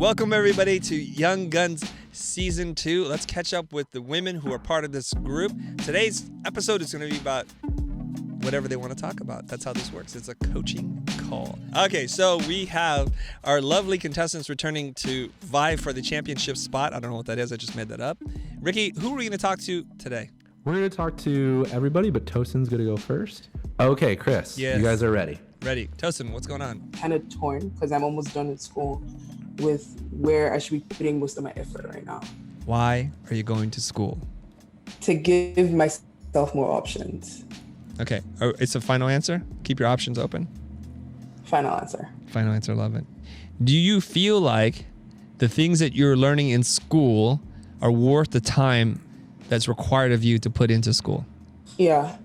Welcome everybody to Young Guns Season 2. Let's catch up with the women who are part of this group. Today's episode is going to be about whatever they want to talk about. That's how this works. It's a coaching call. Okay, so we have our lovely contestants returning to vie for the championship spot. I don't know what that is. I just made that up. Ricky, who are we going to talk to today? We're going to talk to everybody, but Tosin's going to go first. Okay, Chris, Yes. You guys are ready. Ready. Tosin, what's going on? Kind of torn because I'm almost done with school with where I should be putting most of my effort right now. Why are you going to school? To give myself more options. Okay. Oh, it's a final answer? Keep your options open? Final answer. Final answer. Love it. Do you feel like the things that you're learning in school are worth the time that's required of you to put into school? Yeah.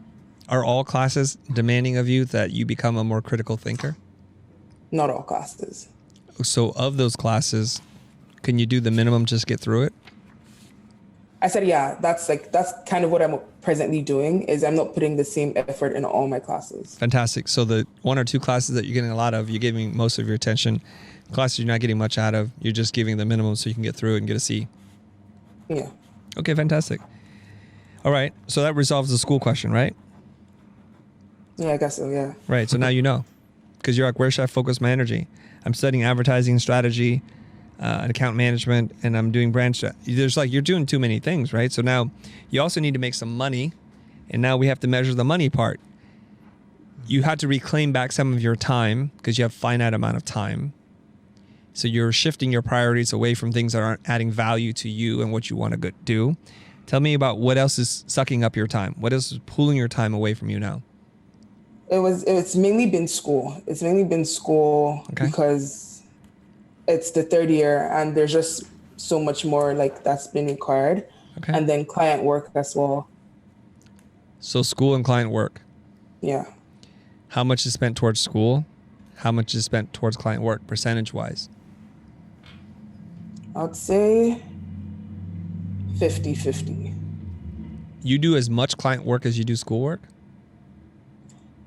Are all classes demanding of you that you become a more critical thinker? Not all classes. So of those classes, can you do the minimum, just get through it? I said, yeah, that's kind of what I'm presently doing is I'm not putting the same effort in all my classes. Fantastic. So the one or two classes that you're getting a lot of, you're giving most of your attention. Classes you're not getting much out of, you're just giving the minimum so you can get through it and get a C. Yeah. Okay, fantastic. All right. So that resolves the school question, right? Yeah, I guess so, yeah. Right. So now you know. Because you're like, where should I focus my energy? I'm studying advertising strategy and account management, and I'm doing brand strategy. There's like, you're doing too many things, right? So now you also need to make some money, and now we have to measure the money part. You had to reclaim back some of your time because you have finite amount of time. So you're shifting your priorities away from things that aren't adding value to you and what you want to do. Tell me about what else is sucking up your time. What else is pulling your time away from you now? It's mainly been school. It's mainly been school because it's the third year and there's just so much more like that's been required. Okay. And then client work as well. So school and client work. Yeah. How much is spent towards school? How much is spent towards client work, percentage-wise? I'd say 50-50. You do as much client work as you do schoolwork?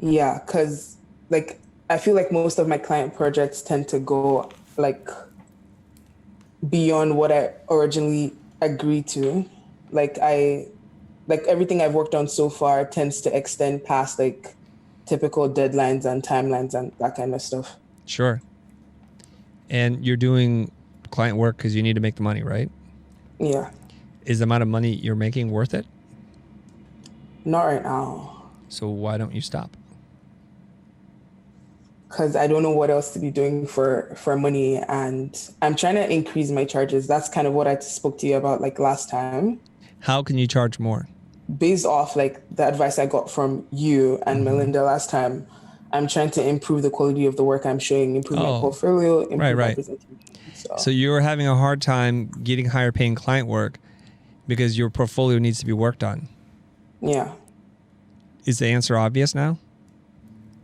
Yeah, because like I feel like most of my client projects tend to go like beyond what I originally agreed to. Like everything I've worked on so far tends to extend past like typical deadlines and timelines and that kind of stuff. Sure. And you're doing client work because you need to make the money, right? Yeah. Is the amount of money you're making worth it? Not right now. So why don't you stop? Because I don't know what else to be doing for money, and I'm trying to increase my charges. That's kind of what I spoke to you about like last time. How can you charge more? Based off like the advice I got from you and Melinda last time, I'm trying to improve the quality of the work I'm showing, improve my portfolio, improve my presentation. So you're having a hard time getting higher paying client work because your portfolio needs to be worked on. Yeah. Is the answer obvious now?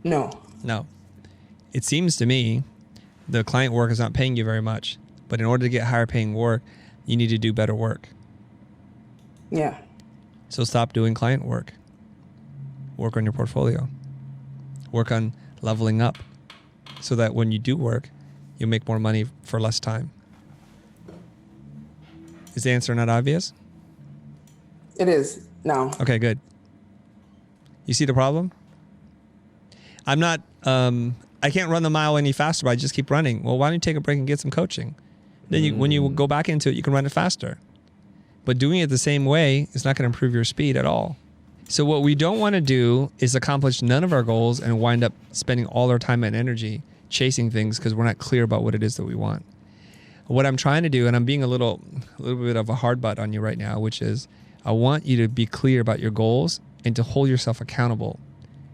No. No. It seems to me the client work is not paying you very much, but in order to get higher paying work, you need to do better work. Yeah. So stop doing client work. Work on your portfolio. Work on leveling up so that when you do work, you'll make more money for less time. Is the answer not obvious? It is now. Okay, good. You see the problem? I'm not, I can't run the mile any faster, but I just keep running. Well, why don't you take a break and get some coaching? Then when you go back into it, you can run it faster. But doing it the same way is not going to improve your speed at all. So what we don't want to do is accomplish none of our goals and wind up spending all our time and energy chasing things because we're not clear about what it is that we want. What I'm trying to do, and I'm being a little bit of a hard butt on you right now, which is I want you to be clear about your goals and to hold yourself accountable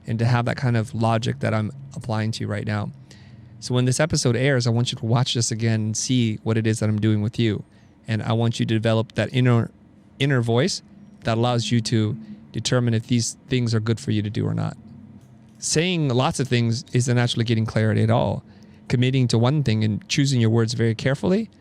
and to have that kind of logic that I'm applying to you right now. So when this episode airs, I want you to watch this again and see what it is that I'm doing with you. And I want you to develop that inner voice that allows you to determine if these things are good for you to do or not. Saying lots of things isn't actually getting clarity at all. Committing to one thing and choosing your words very carefully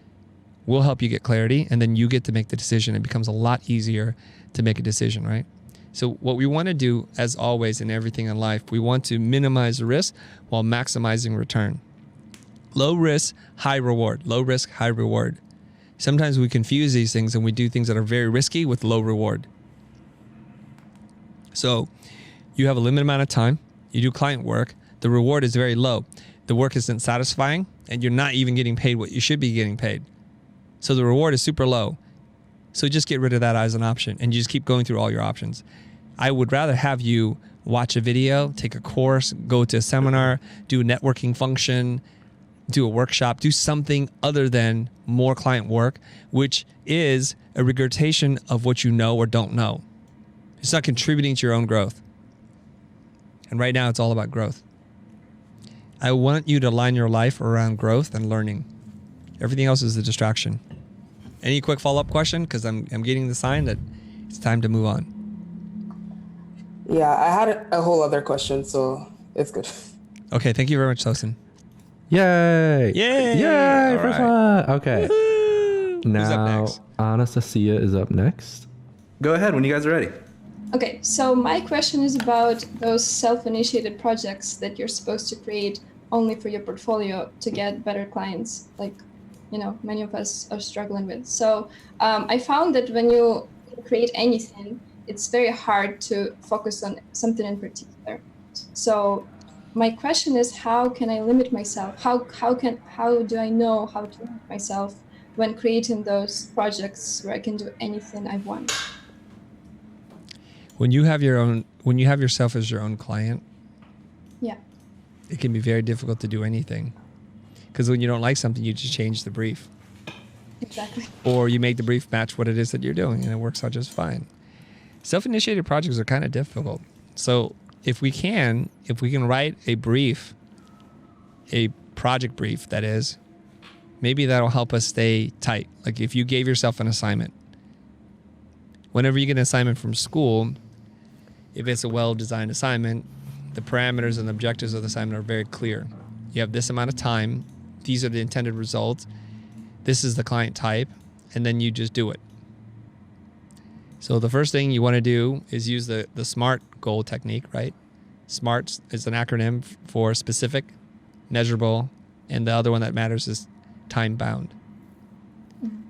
will help you get clarity, and then you get to make the decision. It becomes a lot easier to make a decision, right? So what we want to do, as always in everything in life, we want to minimize the risk while maximizing return. Low risk, high reward. Low risk, high reward. Sometimes we confuse these things and we do things that are very risky with low reward. So you have a limited amount of time. You do client work. The reward is very low. The work isn't satisfying and you're not even getting paid what you should be getting paid. So the reward is super low. So just get rid of that as an option and you just keep going through all your options. I would rather have you watch a video, take a course, go to a seminar, do a networking function, do a workshop, do something other than more client work, which is a regurgitation of what you know or don't know. It's not contributing to your own growth. And right now it's all about growth. I want you to align your life around growth and learning. Everything else is a distraction. Any quick follow-up question? Because I'm getting the sign that it's time to move on. Yeah, I had a whole other question, so it's good. Okay, thank you very much, Tosin. Yay! Yay! Yay! All First right. one. Okay. Woohoo! Who's up Now, next? Anastasia is up next. Go ahead when you guys are ready. Okay, so my question is about those self-initiated projects that you're supposed to create only for your portfolio to get better clients, like, many of us are struggling with. So I found that when you create anything, it's very hard to focus on something in particular. So my question is, how can I limit myself? How do I know how to limit myself when creating those projects where I can do anything I want? When you have yourself as your own client, Yeah. it can be very difficult to do anything. Because when you don't like something, you just change the brief. Exactly. Or you make the brief match what it is that you're doing, and it works out just fine. Self-initiated projects are kind of difficult. So if we can write a brief, a project brief, that is, maybe that'll help us stay tight. Like if you gave yourself an assignment, whenever you get an assignment from school, if it's a well-designed assignment, the parameters and the objectives of the assignment are very clear. You have this amount of time. These are the intended results. This is the client type, and then you just do it. So the first thing you want to do is use the SMART goal technique, right? SMART is an acronym for specific, measurable, and the other one that matters is time-bound.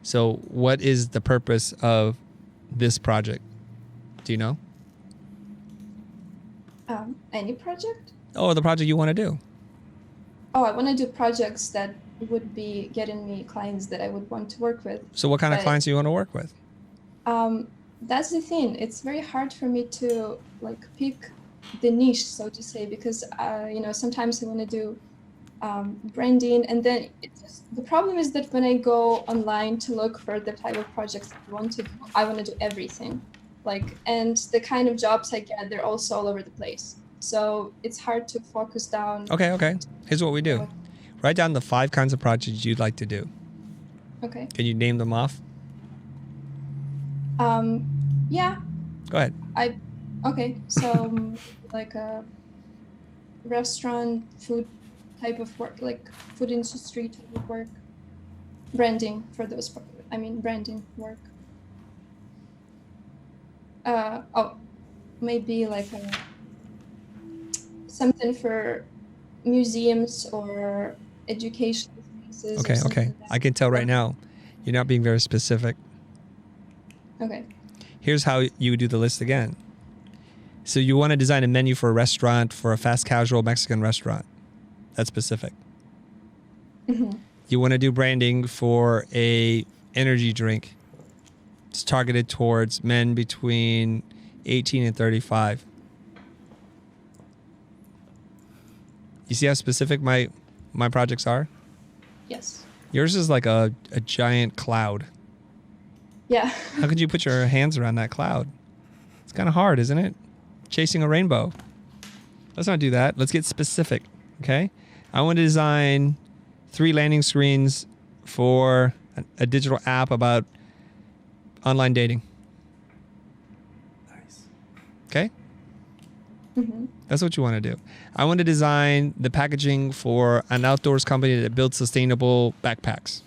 So what is the purpose of this project? Do you know? Any project? Oh, the project you want to do. Oh, I want to do projects that would be getting me clients that I would want to work with. So what kind of But- clients do you want to work with? That's the thing. It's very hard for me to pick the niche, so to say, because sometimes I want to do branding, and then the problem is that when I go online to look for the type of projects that I want to do, I want to do everything. And the kind of jobs I get, they're also all over the place. So it's hard to focus down. Okay. Here's what we do. Write down the 5 kinds of projects you'd like to do. Okay. Can you name them off? Yeah. Go ahead. Okay. So like a restaurant, food type of work, like food industry type of work. Branding for those. Branding work. Maybe something for museums or education spaces. or Okay. something like that. I can tell right now you're not being very specific. Okay. Here's how you do the list again. So you want to design a menu for a restaurant, for a fast casual Mexican restaurant. That's specific. Mm-hmm. You want to do branding for a energy drink. It's targeted towards men between 18 and 35. You see how specific my projects are? Yes. Yours is like a giant cloud. Yeah. How could you put your hands around that cloud? It's kind of hard, isn't it? Chasing a rainbow. Let's not do that. Let's get specific, okay? I want to design 3 landing screens for a digital app about online dating. Nice. Okay? Mm-hmm. That's what you want to do. I want to design the packaging for an outdoors company that builds sustainable backpacks.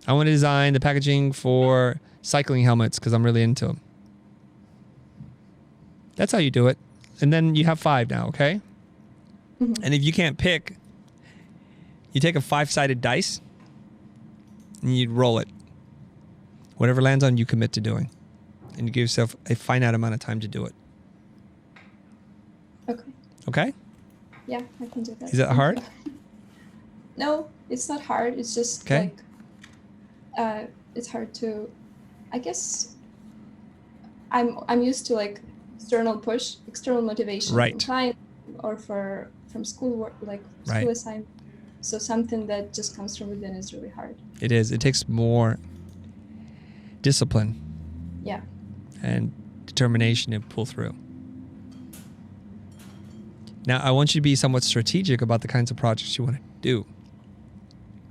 I want to design the packaging for cycling helmets because I'm really into them. That's how you do it. And then you have 5 now, okay? And if you can't pick, you take a 5-sided dice and you roll it. Whatever lands on, you commit to doing. And you give yourself a finite amount of time to do it. Okay. Okay? Yeah, I can do that. Is that hard? No, it's not hard. It's just Okay. like, it's hard to, I guess, I'm used to like external push, external motivation Right. from client or from school work, like Right. school assignment. So something that just comes from within is really hard. It is. It takes more discipline Yeah. and determination to pull through. Now, I want you to be somewhat strategic about the kinds of projects you want to do.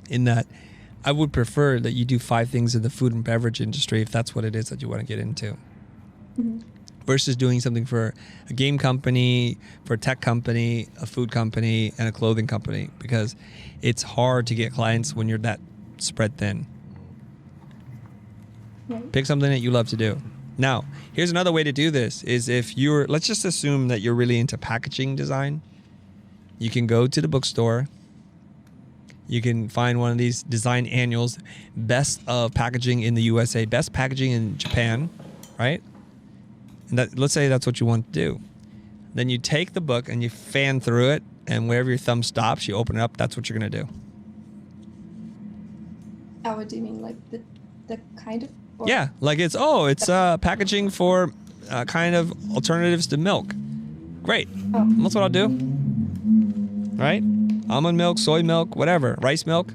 In that, I would prefer that you do 5 things in the food and beverage industry if that's what it is that you want to get into. Versus doing something for a game company, for a tech company, a food company, and a clothing company, because it's hard to get clients when you're that spread thin. Right. Pick something that you love to do. Now, here's another way to do this is if you're, let's just assume that you're really into packaging design. You can go to the bookstore. You can find one of these design annuals, best of packaging in the USA, best packaging in Japan, right? And that, let's say that's what you want to do. Then you take the book and you fan through it, and wherever your thumb stops, you open it up. That's what you're going to do. What do you mean? Like the kind of? Or- Yeah, like it's packaging for kind of alternatives to milk. Great. Oh. That's what I'll do. Right? Almond milk, soy milk, whatever, rice milk.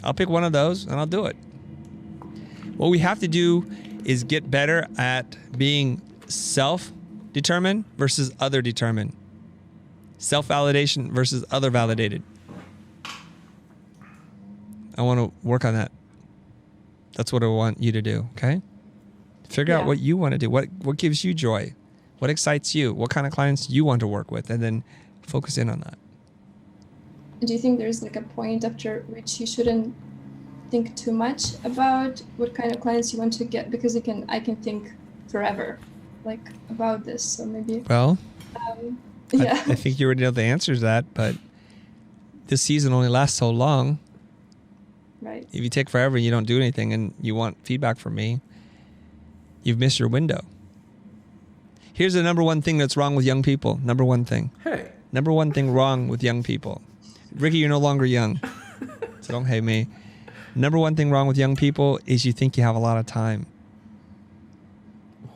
I'll pick one of those and I'll do it. What we have to do is get better at being self-determined versus other-determined. Self-validation versus other-validated. I want to work on that. That's what I want you to do, okay? Figure out what you want to do. What gives you joy? What excites you? What kind of clients you want to work with? And then focus in on that. Do you think there's like a point after which you shouldn't think too much about what kind of clients you want to get? Because I can think forever, like about this. So maybe. Well, Yeah. I think you already know the answer to that, but this season only lasts so long. Right. If you take forever and you don't do anything and you want feedback from me, you've missed your window. Here's the number one thing that's wrong with young people. Number one thing. Hey. Number one thing wrong with young people. Ricky, you're no longer young, so don't hate me. Number one thing wrong with young people is you think you have a lot of time.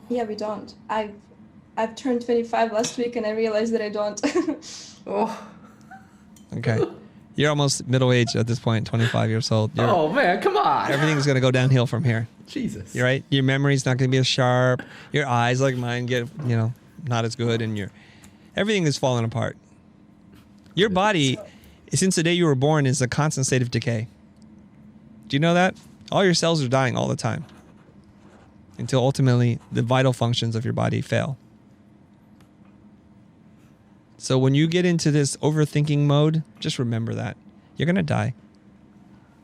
Yeah, we don't. I've turned 25 last week and I realized that I don't. Oh. Okay. You're almost middle-aged at this point, 25 years old. Oh man, come on. Everything's going to go downhill from here. Jesus. You're right. Your memory's not going to be as sharp. Your eyes, like mine, get, not as good, and everything is falling apart. Your body, since the day you were born, is a constant state of decay. Do you know that? All your cells are dying all the time until ultimately the vital functions of your body fail. So when you get into this overthinking mode, just remember that. You're going to die.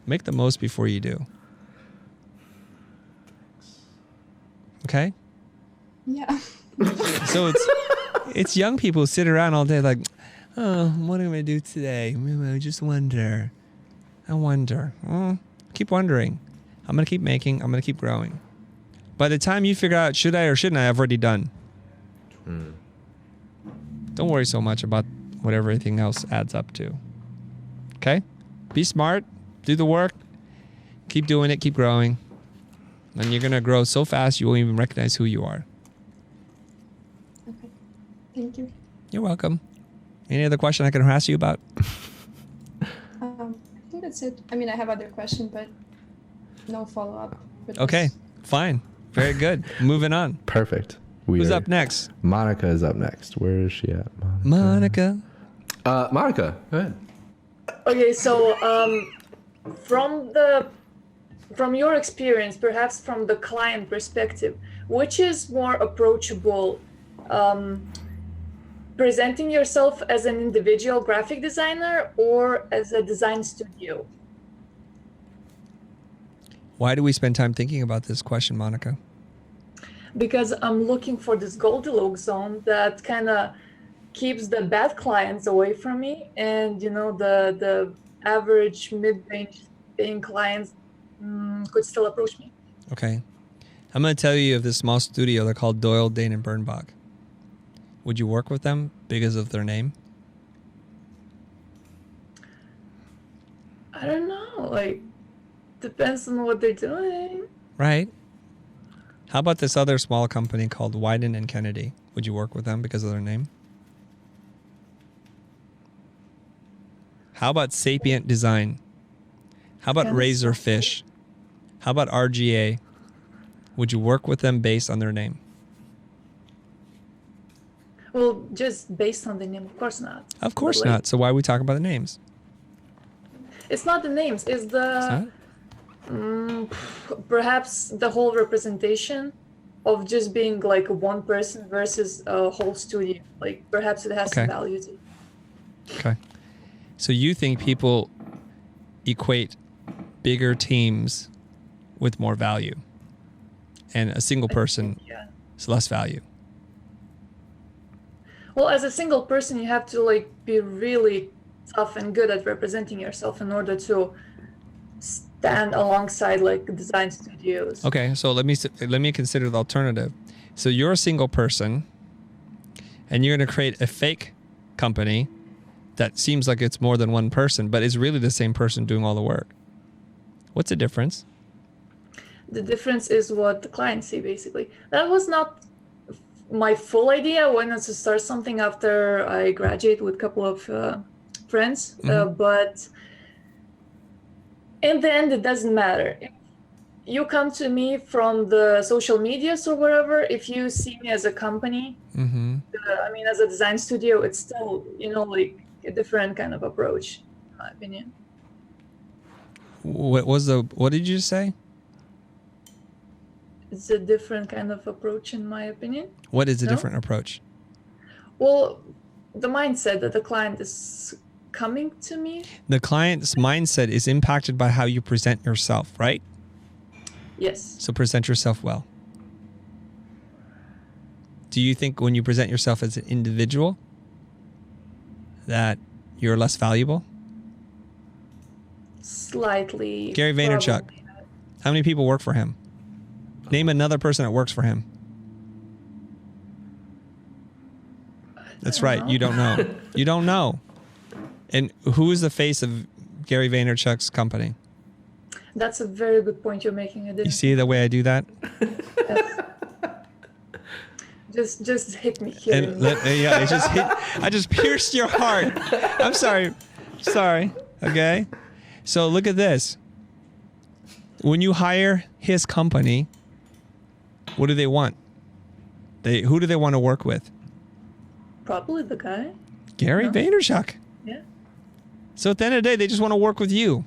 Make the most before you do. Okay? Yeah. So it's young people who sit around all day like, oh, what am I going to do today? I just wonder. I wonder. Keep wondering. I'm going to keep making. I'm going to keep growing. By the time you figure out, should I or shouldn't I, I've already done. Don't worry so much about what everything else adds up to. Okay? Be smart. Do the work. Keep doing it. Keep growing. And you're going to grow so fast you won't even recognize who you are. Okay. Thank you. You're welcome. Any other question I can harass you about? I think that's it. I mean, I have other questions, but no follow-up. Okay. Fine. Very good. Moving on. Perfect. Who's up next? Monica is up next. Where is she at? Monica. Monica, go ahead. Okay, so from your experience, perhaps from the client perspective, which is more approachable, presenting yourself as an individual graphic designer or as a design studio? Why do we spend time thinking about this question, Monica? Because I'm looking for this Goldilocks zone that kind of keeps the bad clients away from me, and the average mid-range paying clients could still approach me. Okay. I'm going to tell you of this small studio. They're called Doyle, Dane, and Bernbach. Would you work with them because of their name? I don't know. Like, depends on what they're doing. Right. How about this other small company called Wyden and Kennedy? Would you work with them because of their name? How about Sapient Design? How about Razorfish? How about RGA? Would you work with them based on their name? Well, just based on the name, of course not. Of course But, like, not. So why are we talking about the names? It's not the names. It's the It's not? perhaps the whole representation of just being like one person versus a whole studio. Like perhaps it has Okay. some value to. Okay. So you think people equate bigger teams with more value, and a single person Yeah. is less value? Well, as a single person, you have to like be really tough and good at representing yourself in order to stand alongside like design studios. Okay, so let me consider the alternative. So you're a single person, and you're going to create a fake company that seems like it's more than one person, but is really the same person doing all the work. What's the difference? The difference is what the clients see, basically. That was not my full idea. I wanted to start something after I graduated with a couple of friends, but in the end, it doesn't matter. If you come to me from the social medias or wherever, if you see me as a company, I mean, as a design studio, it's still, like a different kind of approach, in my opinion. What did you say? It's a different kind of approach, in my opinion. What is a No? different approach? Well, the mindset that the client is coming to me. The client's mindset is impacted by how you present yourself, right? Yes. So present yourself well. Do you think when you present yourself as an individual that you're less valuable? Slightly. Gary Vaynerchuk. probably not. How many people work for him? Name another person that works for him. That's right. know. You don't know. You don't know. And who is the face of Gary Vaynerchuk's company? That's a very good point you're making. I You didn't. see the way I do that? Just hit me here. And yeah, I just pierced your heart. I'm sorry. Sorry. Okay. So look at this. When you hire his company, what do they want? Who do they want to work with? Probably the guy. Gary No. Vaynerchuk. Yeah. So at the end of the day, they just want to work with you.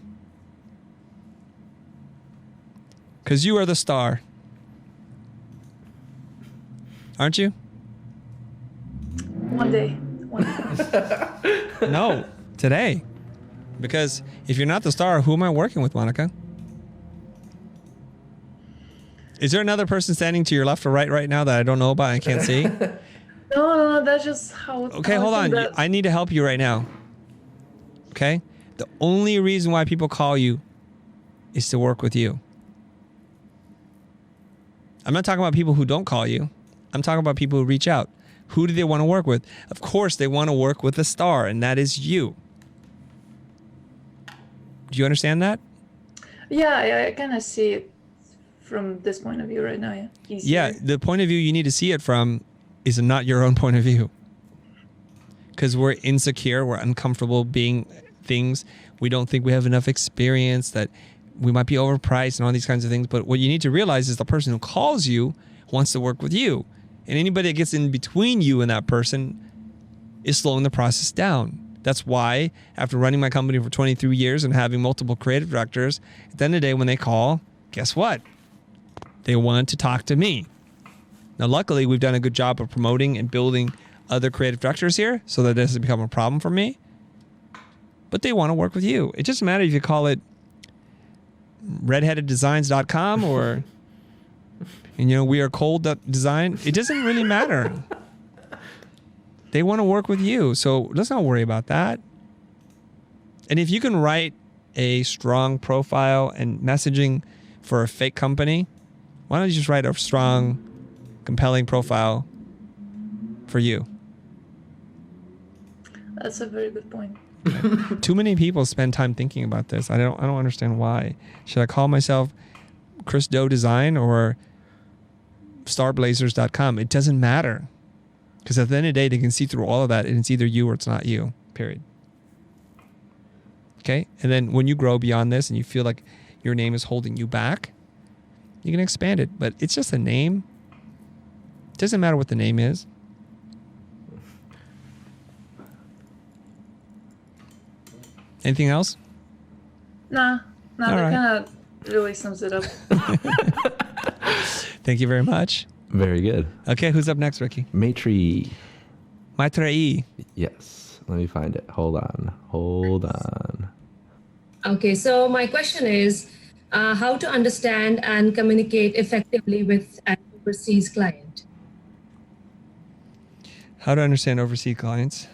Because you are the star. Aren't you? One day. One day. No, today. Because if you're not the star, who am I working with, Monika? Is there another person standing to your left or right now that I don't know about and can't see? No, that's just how. Okay, how hold on. think that- I need to help you right now. Okay? The only reason why people call you is to work with you. I'm not talking about people who don't call you. I'm talking about people who reach out. Who do they want to work with? Of course, they want to work with a star, and that is you. Do you understand that? Yeah, I kind of see it from this point of view right now. Yeah. Easier. Yeah, the point of view you need to see it from is not your own point of view. Because we're insecure, we're uncomfortable being things. We don't think we have enough experience, that we might be overpriced and all these kinds of things. But what you need to realize is the person who calls you wants to work with you. And anybody that gets in between you and that person is slowing the process down. That's why, after running my company for 23 years and having multiple creative directors, at the end of the day, when they call, guess what? They want to talk to me. Now, luckily, we've done a good job of promoting and building other creative directors here so that it doesn't become a problem for me. But they want to work with you. It doesn't matter if you call it redheadeddesigns.com or, we are cold.design. It doesn't really matter. They want to work with you. So let's not worry about that. And if you can write a strong profile and messaging for a fake company, why don't you just write a strong, compelling profile for you? That's a very good point. Too many people spend time thinking about this. I don't understand why. Should I call myself Chris Doe Design or starblazers.com? It doesn't matter. Because at the end of the day, they can see through all of that, and it's either you or it's not you, period. Okay? And then when you grow beyond this and you feel like your name is holding you back, you can expand it. But it's just a name. It doesn't matter what the name is. Anything else? Nah, All that right. kind of really sums it up. Thank you very much. Very good. Okay, who's up next, Ricky? Maitreyee. Maitreyee. Yes. Let me find it. Hold on. Okay, so my question is how to understand and communicate effectively with an overseas client. How to understand overseas clients?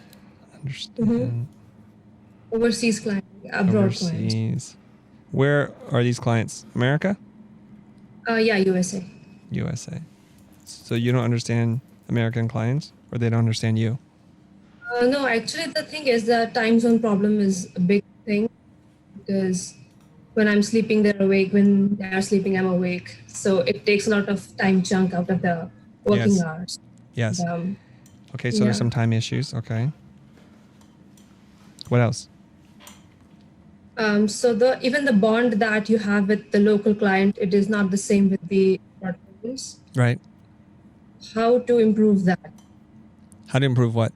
Overseas client, abroad client. Overseas. Where are these clients? America? Yeah, USA. USA. So you don't understand American clients, or they don't understand you? No, actually, the thing is the time zone problem is a big thing because when I'm sleeping, they're awake. When they're sleeping, I'm awake. So it takes a lot of time chunk out of the working Yes. hours. Yes. And, Okay, so yeah. there's some time issues. Okay. What else? So even the bond that you have with the local client, it is not the same with the abroad clients. Right. How to improve that? How to improve what?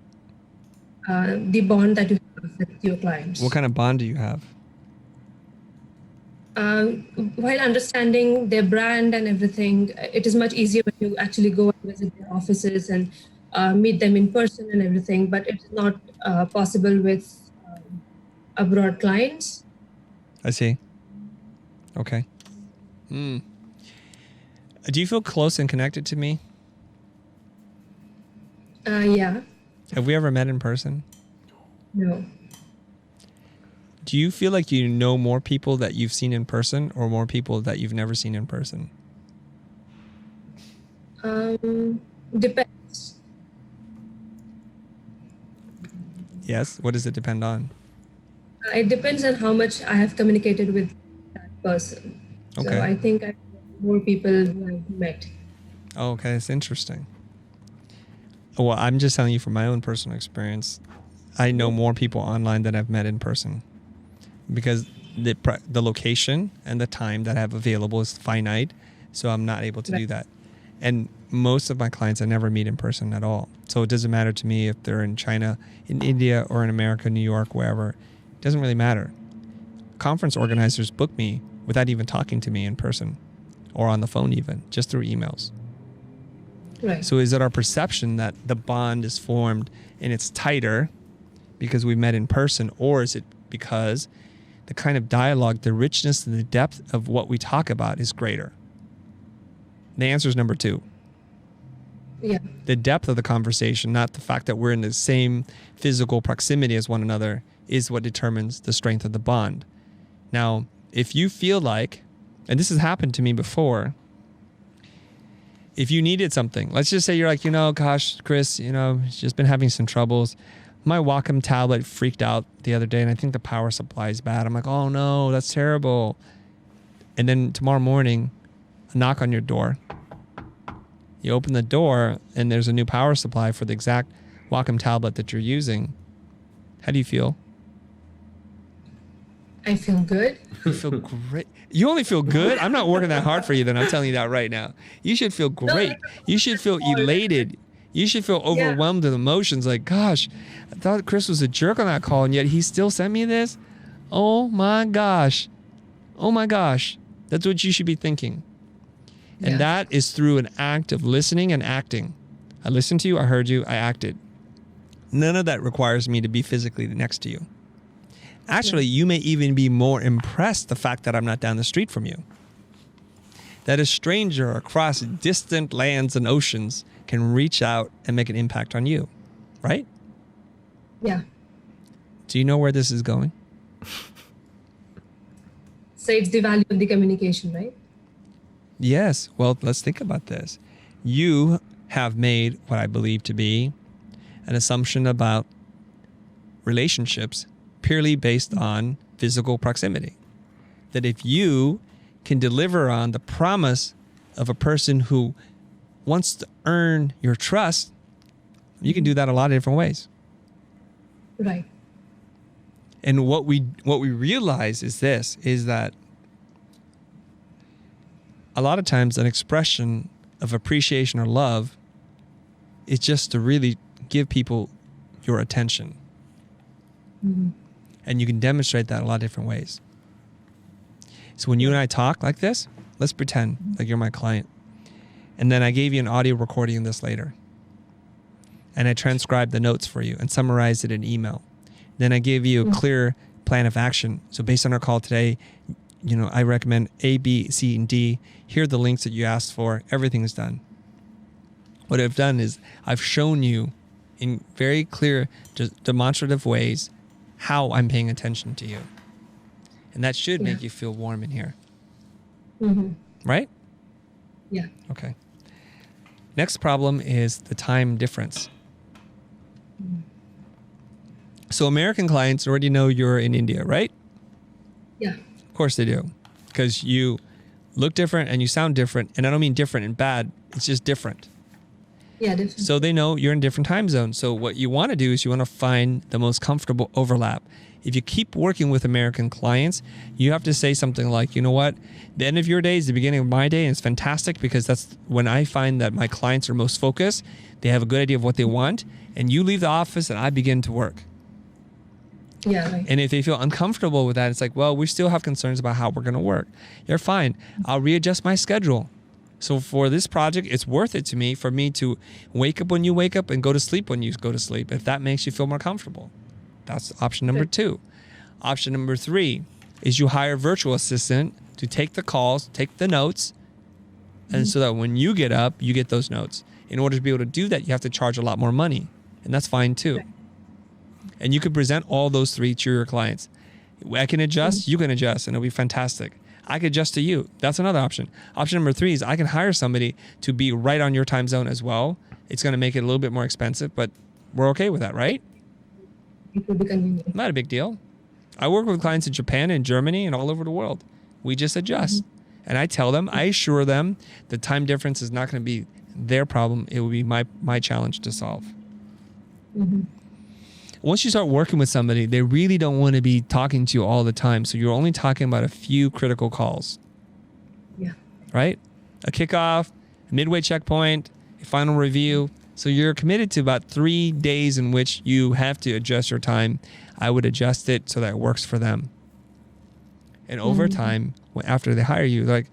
The bond that you have with your clients. What kind of bond do you have? While understanding their brand and everything, it is much easier when you actually go and visit their offices and meet them in person and everything, but it's not possible with abroad clients. I see. Okay. Do you feel close and connected to me? Yeah, Have we ever met in person? no. Do you feel like you know more people that you've seen in person or more people that you've never seen in person? Depends. Yes. What does it depend on? It depends on how much I have communicated with that person. Okay. So I think I know more people who I've met. Oh, okay. That's interesting. Well, I'm just telling you from my own personal experience. I know more people online than I've met in person because the location and the time that I have available is finite. So I'm not able to do that. And most of my clients I never meet in person at all. So it doesn't matter to me if they're in China, in India, or in America, New York, wherever. It doesn't really matter. Conference organizers book me without even talking to me in person or on the phone even, just through emails. Right. So is it our perception that the bond is formed and it's tighter because we met in person, or is it because the kind of dialogue, the richness and the depth of what we talk about is greater? The answer is number 2. Yeah. The depth of the conversation, not the fact that we're in the same physical proximity as one another, is what determines the strength of the bond. Now, if you feel like, and this has happened to me before, if you needed something, let's just say you're like, gosh, Chris, just been having some troubles. My Wacom tablet freaked out the other day and I think the power supply is bad. I'm like, oh no, that's terrible. And then tomorrow morning, a knock on your door. You open the door and there's a new power supply for the exact Wacom tablet that you're using. How do you feel? I feel good. You feel great. You only feel good? I'm not working that hard for you then. I'm telling you that right now. You should feel great. You should feel elated. You should feel overwhelmed with emotions like, gosh, I thought Chris was a jerk on that call and yet he still sent me this? Oh my gosh. Oh my gosh. That's what you should be thinking. And that is through an act of listening and acting. I listened to you, I heard you, I acted. None of that requires me to be physically next to you. Actually, you may even be more impressed the fact that I'm not down the street from you. That a stranger across distant lands and oceans can reach out and make an impact on you. right? Yeah. Do you know where this is going? So it's the value of the communication, right? Yes. Well, let's think about this. You have made what I believe to be an assumption about relationships purely based on physical proximity. That if you can deliver on the promise of a person who wants to earn your trust, you can do that a lot of different ways. Right. And what we realize is this, is that a lot of times an expression of appreciation or love is just to really give people your attention. Mm-hmm. And you can demonstrate that in a lot of different ways. So when you and I talk like this, let's pretend like you're my client. And then I gave you an audio recording of this later. And I transcribed the notes for you and summarized it in email. Then I gave you a clear plan of action. So based on our call today, I recommend A, B, C, and D. Here are the links that you asked for. Everything is done. What I've done is I've shown you in very clear, demonstrative ways how I'm paying attention to you. And that should make you feel warm in here. Mm-hmm. Right? Yeah. Okay. Next problem is the time difference. So American clients already know you're in India, right? Yeah. Of course they do. Because you look different and you sound different. And I don't mean different and bad. It's just different. Yeah, definitely. So they know you're in different time zones. So what you want to do is you want to find the most comfortable overlap. If you keep working with American clients, you have to say something like, you know what? The end of your day is the beginning of my day, and it's fantastic because that's when I find that my clients are most focused. They have a good idea of what they want, and you leave the office and I begin to work. Yeah, right. And if they feel uncomfortable with that, it's like, well, we still have concerns about how we're going to work. You're fine. I'll readjust my schedule. So for this project, it's worth it to me for me to wake up when you wake up and go to sleep when you go to sleep, if that makes you feel more comfortable. That's option number 2. Option number 3 is you hire a virtual assistant to take the calls, take the notes, and so that when you get up, you get those notes. In order to be able to do that, you have to charge a lot more money, and that's fine too. Okay. And you can present all those 3 to your clients. I can adjust, you can adjust, and it'll be fantastic. I can adjust to you. That's another option. Option number 3 is I can hire somebody to be right on your time zone as well. It's going to make it a little bit more expensive, but we're okay with that, right? It will be convenient. Not a big deal. I work with clients in Japan and Germany and all over the world. We just adjust. And I tell them, I assure them the time difference is not going to be their problem. It will be my challenge to solve. Mm-hmm. Once you start working with somebody, they really don't want to be talking to you all the time. So you're only talking about a few critical calls. Yeah. Right? A kickoff, a midway checkpoint, a final review. So you're committed to about 3 days in which you have to adjust your time. I would adjust it so that it works for them. And over time, after they hire you, they're like,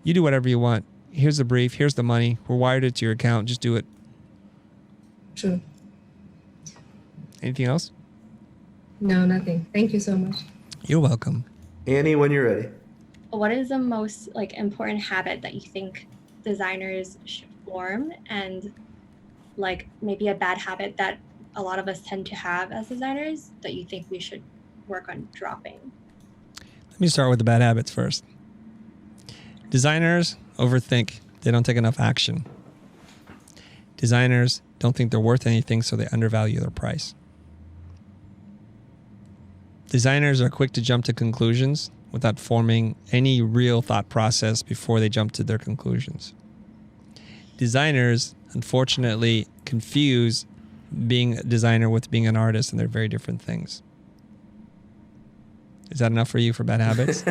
you do whatever you want. Here's the brief. Here's the money. We're wired it to your account. Just do it. True. Anything else? No, nothing. Thank you so much. You're welcome. Annie, when you're ready. What is the most important habit that you think designers should form, and maybe a bad habit that a lot of us tend to have as designers that you think we should work on dropping? Let me start with the bad habits first. Designers overthink. They don't take enough action. Designers don't think they're worth anything, so they undervalue their price. Designers are quick to jump to conclusions without forming any real thought process before they jump to their conclusions. Designers, unfortunately, confuse being a designer with being an artist, and they're very different things. Is that enough for you for bad habits?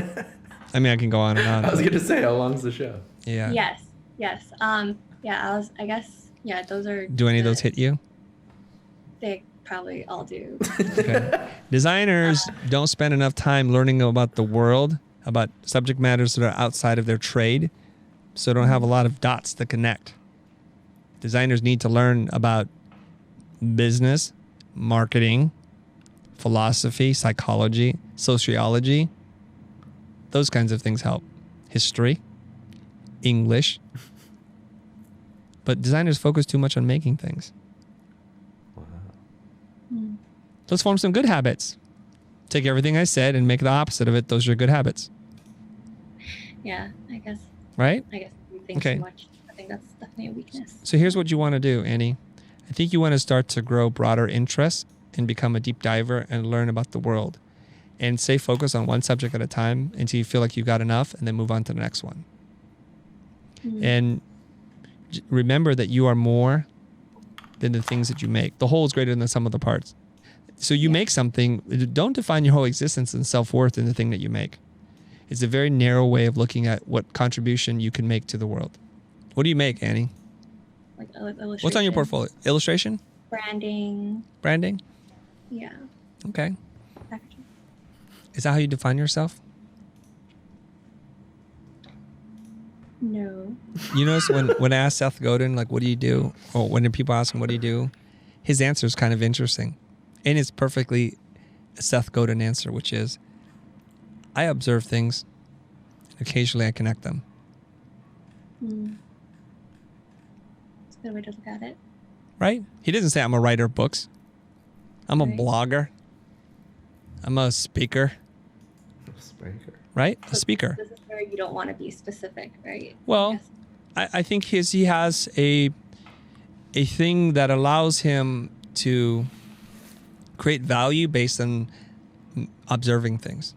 I mean, I can go on and on. I was going to say, how long's the show? Yeah. Yes. I guess those are. Do any of those hit you? They probably all do. Okay. Designers don't spend enough time learning about the world, about subject matters that are outside of their trade, so don't have a lot of dots to connect. Designers need to learn about business, marketing, philosophy, psychology, sociology. Those kinds of things help. History, English. But designers focus too much on making things. Wow. Let's form some good habits. Take everything I said and make the opposite of it. Those are good habits. Yeah, I guess. Right? I guess we think Okay. too much. I think that's definitely a weakness. So here's what you want to do, Annie. I think you want to start to grow broader interests and become a deep diver and learn about the world. And stay focused on one subject at a time until you feel like you've got enough, and then move on to the next one. And remember that you are more than the things that you make. The whole is greater than the sum of the parts. So you make something. Don't define your whole existence and self-worth in the thing that you make. It's a very narrow way of looking at what contribution you can make to the world. What do you make, Annie? Like illustration. What's on your portfolio? Illustration? Branding. Branding? Yeah. Okay. Packaging. Is that how you define yourself? No. You notice when I asked Seth Godin, like, what do you do? Or when people ask him, what do you do? His answer is kind of interesting. And it's perfectly a Seth Godin answer, which is, I observe things. Occasionally I connect them. It's a good way to look at it. Right? He doesn't say I'm a writer of books. I'm a blogger. I'm a speaker. Right? A speaker. This is where you don't want to be specific, right? Well, I think he has a thing that allows him to create value based on observing things.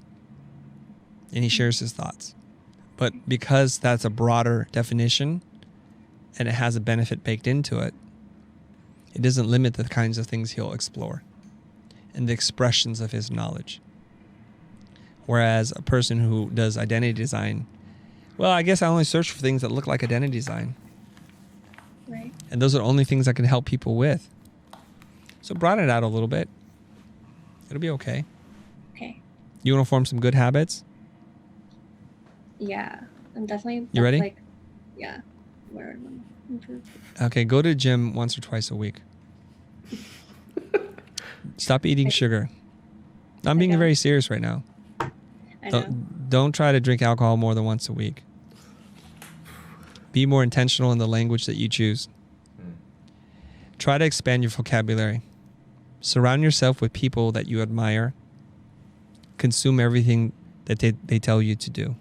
And he shares his thoughts. But because that's a broader definition and it has a benefit baked into it, it doesn't limit the kinds of things he'll explore and the expressions of his knowledge. Whereas a person who does identity design, well, I guess I only search for things that look like identity design. Right. And those are the only things I can help people with. So broaden it out a little bit. It'll be okay. Okay. You want to form some good habits? Yeah. I'm definitely. You ready? Like, yeah. Where I want to improve. Okay, go to the gym once or twice a week. Stop eating sugar. I'm being very serious right now. I know. Don't try to drink alcohol more than once a week. Be more intentional in the language that you choose. Try to expand your vocabulary. Surround yourself with people that you admire. Consume everything that they tell you to do.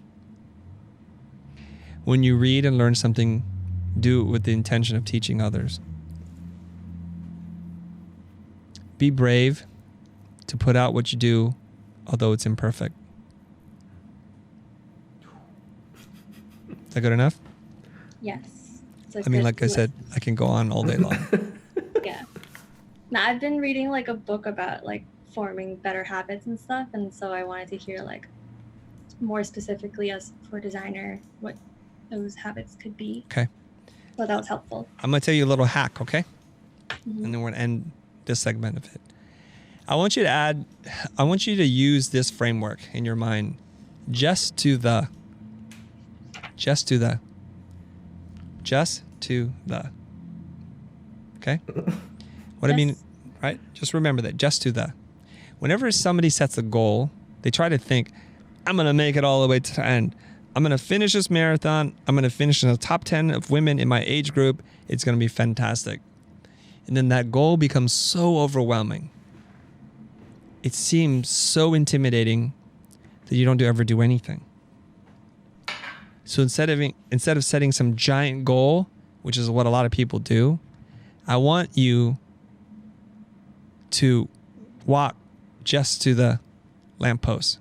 When you read and learn something, do it with the intention of teaching others. Be brave to put out what you do, although it's imperfect. Is that good enough? Yes. I mean, like I said, I can go on all day long. Yeah. Now I've been reading like a book about like forming better habits and stuff, and so I wanted to hear like more specifically as for a designer what those habits could be. Okay. So that was helpful. I'm going to tell you a little hack, okay? And then we're going to end this segment of it. I want you to use this framework in your mind. Just to the. Okay? What I mean, right? Just remember that. Just to the. Whenever somebody sets a goal, they try to think, I'm going to make it all the way to the end. I'm going to finish this marathon. I'm going to finish in the top 10 of women in my age group. It's going to be fantastic. And then that goal becomes so overwhelming. It seems so intimidating that you don't ever do anything. So instead of setting some giant goal, which is what a lot of people do, I want you to walk just to the lamppost,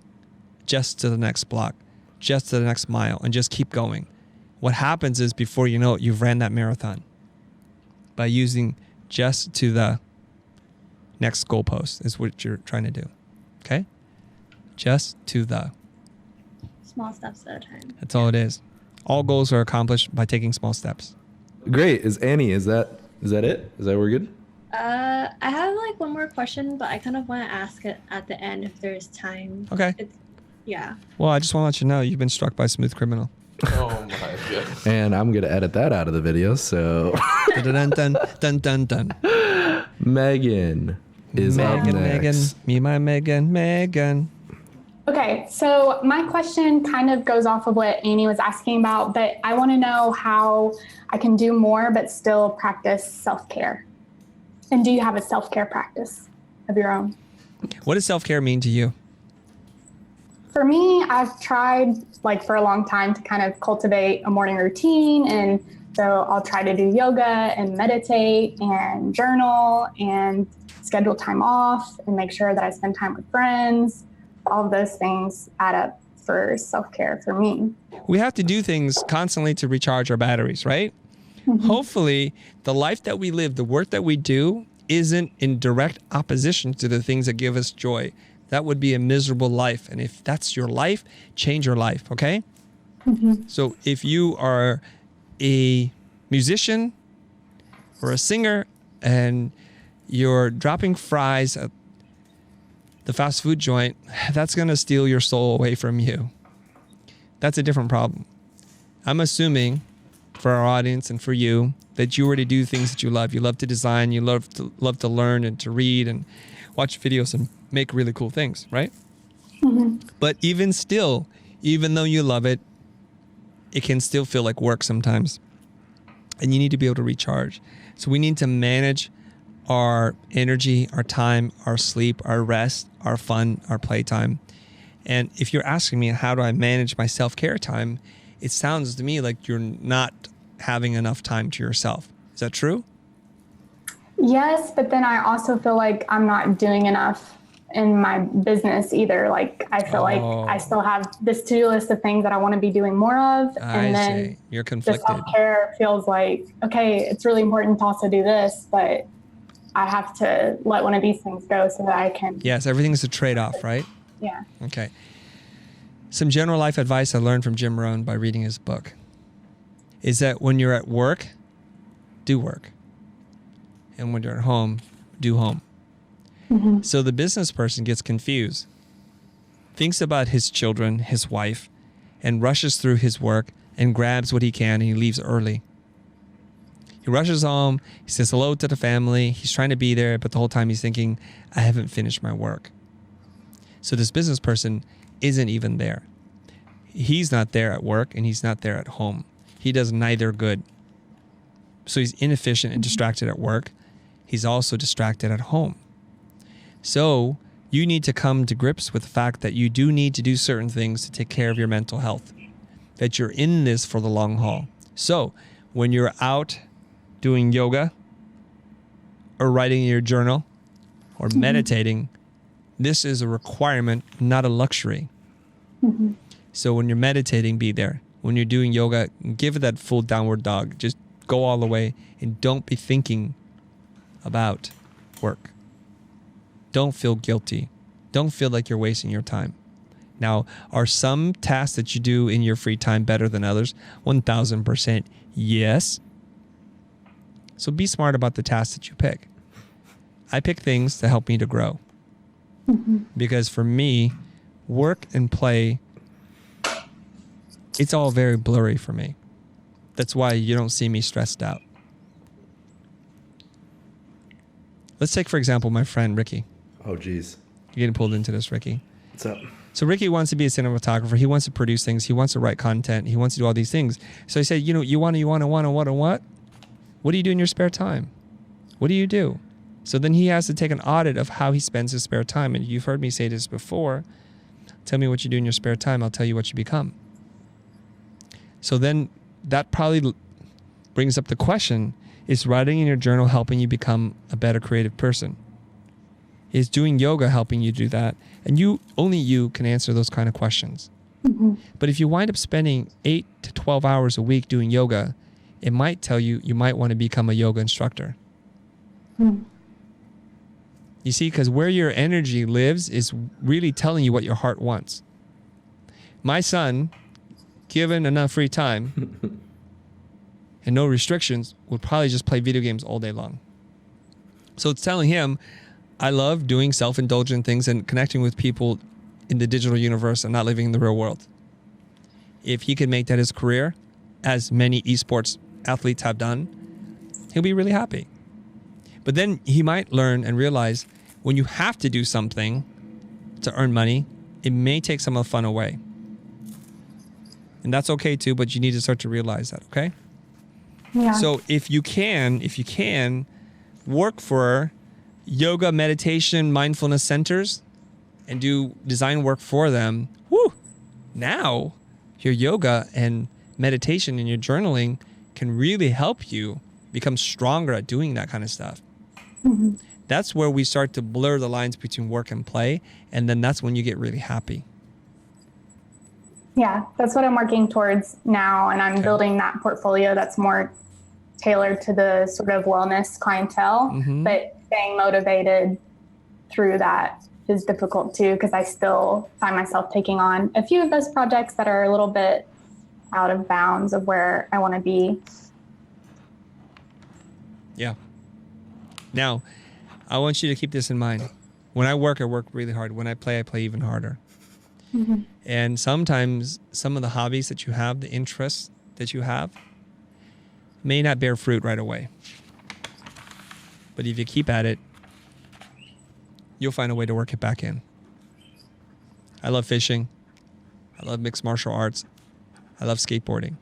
just to the next block, just to the next mile, and just keep going. What happens is before you know it, you've ran that marathon by using just to the next goalpost is what you're trying to do. Okay? Just to the. Small steps at a time. That's all it is. All goals are accomplished by taking small steps. Great. Is Annie, is that it? Is that we're good? I have like one more question, but I kind of want to ask it at the end if there's time. Okay. Yeah. Well, I just want to let you know you've been struck by a smooth criminal. Oh my goodness. And I'm going to edit that out of the video, so. Dun, dun, dun, dun, dun. Meghan is up next. Meghan, me, my Meghan. Okay, so my question kind of goes off of what Annie was asking about, but I want to know how I can do more but still practice self-care. And do you have a self-care practice of your own? What does self-care mean to you? For me, I've tried like for a long time to kind of cultivate a morning routine. And so I'll try to do yoga and meditate and journal and schedule time off and make sure that I spend time with friends. All of those things add up for self-care for me. We have to do things constantly to recharge our batteries, right? Hopefully, the life that we live, the work that we do, isn't in direct opposition to the things that give us joy. That would be a miserable life. And if that's your life, change your life, okay? So if you are a musician or a singer and you're dropping fries at the fast food joint, that's going to steal your soul away from you. That's a different problem. I'm assuming for our audience and for you that you already do things that you love. You love to design, you love to learn and to read and watch videos and make really cool things, right? But even still, even though you love it, it can still feel like work sometimes. And you need to be able to recharge. So we need to manage our energy, our time, our sleep, our rest, our fun, our playtime. And if you're asking me how do I manage my self-care time, it sounds to me like you're not having enough time to yourself. Is that true? Yes, but then I also feel like I'm not doing enough in my business either. Like I feel like I still have this to-do list of things that I want to be doing more of. And then you're the conflicted. self-care feels like, okay, it's really important to also do this, but I have to let one of these things go so that I can. Yes, everything's a trade-off, right? Yeah. Okay. Some general life advice I learned from Jim Rohn by reading his book is that when you're at work, do work. And when you're at home, do home. So the business person gets confused, thinks about his children, his wife, and rushes through his work and grabs what he can and he leaves early. He rushes home, he says hello to the family, he's trying to be there, but the whole time he's thinking, I haven't finished my work. So this business person isn't even there. He's not there at work and he's not there at home. He does neither good. So he's inefficient and distracted at work. He's also distracted at home. So you need to come to grips with the fact that you do need to do certain things to take care of your mental health, that you're in this for the long haul. So when you're out doing yoga or writing in your journal or meditating, this is a requirement, not a luxury. So when you're meditating, be there. When you're doing yoga, give it that full downward dog. Just go all the way and don't be thinking about work. Don't feel guilty. Don't feel like you're wasting your time. Now, are some tasks that you do in your free time better than others? 1000% yes. So be smart about the tasks that you pick. I pick things to help me to grow. Because for me, work and play, it's all very blurry for me. That's why you don't see me stressed out. Let's take, for example, my friend Ricky. Oh, geez. You're getting pulled into this, Ricky. What's up? So Ricky wants to be a cinematographer. He wants to produce things. He wants to write content. He wants to do all these things. So I said, you want to what? What do you do in your spare time? What do you do? So then he has to take an audit of how he spends his spare time. And you've heard me say this before. Tell me what you do in your spare time. I'll tell you what you become. So then that probably brings up the question, is writing in your journal helping you become a better creative person? Is doing yoga helping you do that? And only you can answer those kind of questions. But if you wind up spending 8 to 12 hours a week doing yoga, it might tell you might want to become a yoga instructor. You see, because where your energy lives is really telling you what your heart wants. My son, given enough free time and no restrictions, would probably just play video games all day long. So it's telling him, I love doing self-indulgent things and connecting with people in the digital universe and not living in the real world. If he could make that his career, as many esports athletes have done, he'll be really happy. But then he might learn and realize when you have to do something to earn money, it may take some of the fun away. And that's okay too, but you need to start to realize that, okay? Yeah. So if you can work for, yoga, meditation, mindfulness centers and do design work for them, whoo, now your yoga and meditation and your journaling can really help you become stronger at doing that kind of stuff. Mm-hmm. That's where we start to blur the lines between work and play. And then that's when you get really happy. Yeah, that's what I'm working towards now. And I'm building that portfolio that's more tailored to the sort of wellness clientele. Mm-hmm. But staying motivated through that is difficult too, because I still find myself taking on a few of those projects that are a little bit out of bounds of where I want to be. Yeah. Now, I want you to keep this in mind. When I work really hard. When I play even harder. Mm-hmm. And sometimes some of the hobbies that you have, the interests that you have, may not bear fruit right away. But if you keep at it, you'll find a way to work it back in. I love fishing. I love mixed martial arts. I love skateboarding.